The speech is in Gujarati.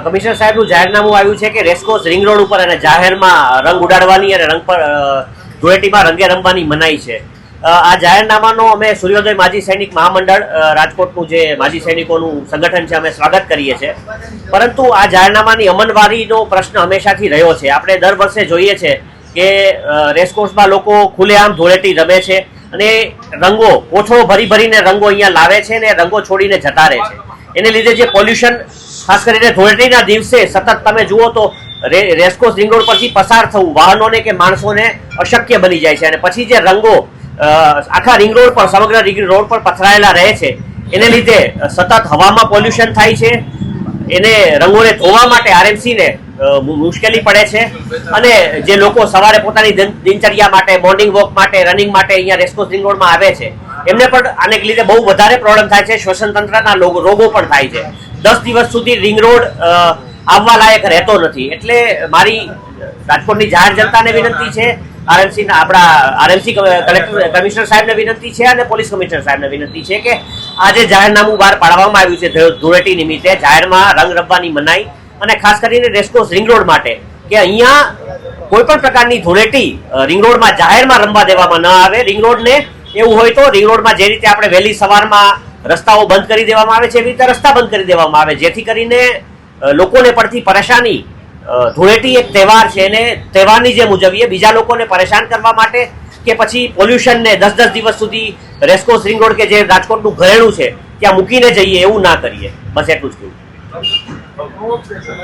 કમિશનર સાહેબનું જાહેરનામું આવ્યું છે કે રેસકોર્સ રિંગ રોડ ઉપર અને જાહેરમાં રંગ ઉડાડવાની અને રંગ પર ધૂળેટીમાં રંગે રમવાની મનાઈ છે. આ જાહેરનામાનો અમે સૂર્યોદય માજી સૈનિક મહામંડળ રાજકોટનું જે માજી સૈનિકોનું સંગઠન છે અમે સ્વાગત કરીએ છીએ. પરંતુ આ જાહેરનામાની અમલવારીનો પ્રશ્ન હંમેશાથી રહ્યો છે. આપણે દર વર્ષે જોઈએ છે કે રેસકોર્સમાં લોકો ખુલ્લેઆમ ધૂળેટી રમે છે અને રંગો કોઠો ભરીને રંગો અહીંયા લાવે છે ને રંગો છોડીને જતા રહે છે. એને લીધે જે પોલ્યુશન ખાસ કરીને ધૂળેટીના દિવસે સતત તમે જુઓ તો રેસકોર્સ રિંગ રોડ પરથી પસાર થવું વાહનોને કે માણસોને અશક્ય બની જાય છે અને પછી જે રંગો આખા રિંગ રોડ પર સમગ્ર રિંગ રોડ પર પથરાયેલા રહે છે એને લીધે સતત હવામાં પોલ્યુશન થાય છે. એને રંગોને ધોવા માટે આરએમસીને મુશ્કેલી પડે છે અને જે લોકો સવારે પોતાની દિનચર્યા માટે મોર્નિંગ વોક માટે રનિંગ માટે અહીંયા રેસકોર્સ રિંગ રોડમાં આવે છે એમને પણ આને લીધે બહુ વધારે પ્રોબ્લેમ થાય છે. શ્વસન તંત્રના રોગો પણ થાય છે. 10 દિવસ સુધી રિંગ રોડ આવવા લાયક રહેતો નથી. એટલે મારી રાજકોટની જાહેર જનતાને વિનંતી છે, આરએમસી કલેક્ટર કમિશનર સાહેબને વિનંતી છે અને પોલીસ કમિશનર સાહેબને વિનંતી છે કે આજે જાહેરનામું બહાર પાડવામાં આવ્યું છે ધૂળેટી નિમિત્તે જાહેરમાં રંગ રમવાની મનાઈ અને ખાસ કરીને રેસકોર્સ રિંગ રોડ માટે કે અહીંયા કોઈ પણ પ્રકારની ધૂળેટી રિંગ રોડમાં જાહેરમાં રમવા દેવામાં ન આવે. રિંગ રોડને એવું હોય તો રિંગ રોડમાં જે રીતે આપણે વહેલી સવારમાં રસ્તાઓ બંધ કરી દેવામાં આવે છે એવી રીતે રસ્તા બંધ કરી દેવામાં આવે જેથી કરીને લોકોને પડતી પરેશાની. ધૂળેટી એક તહેવાર છે અને તહેવારની જેમ ઉજવીએ. બીજા લોકોને પરેશાન કરવા માટે કે પછી પોલ્યુશનને 10 દિવસ સુધી રેસકોર્સ રિંગ રોડ કે જે રાજકોટનું ઘરેણું છે ત્યાં મૂકીને જઈએ એવું ના કરીએ. બસ એટલું જ કહ્યું.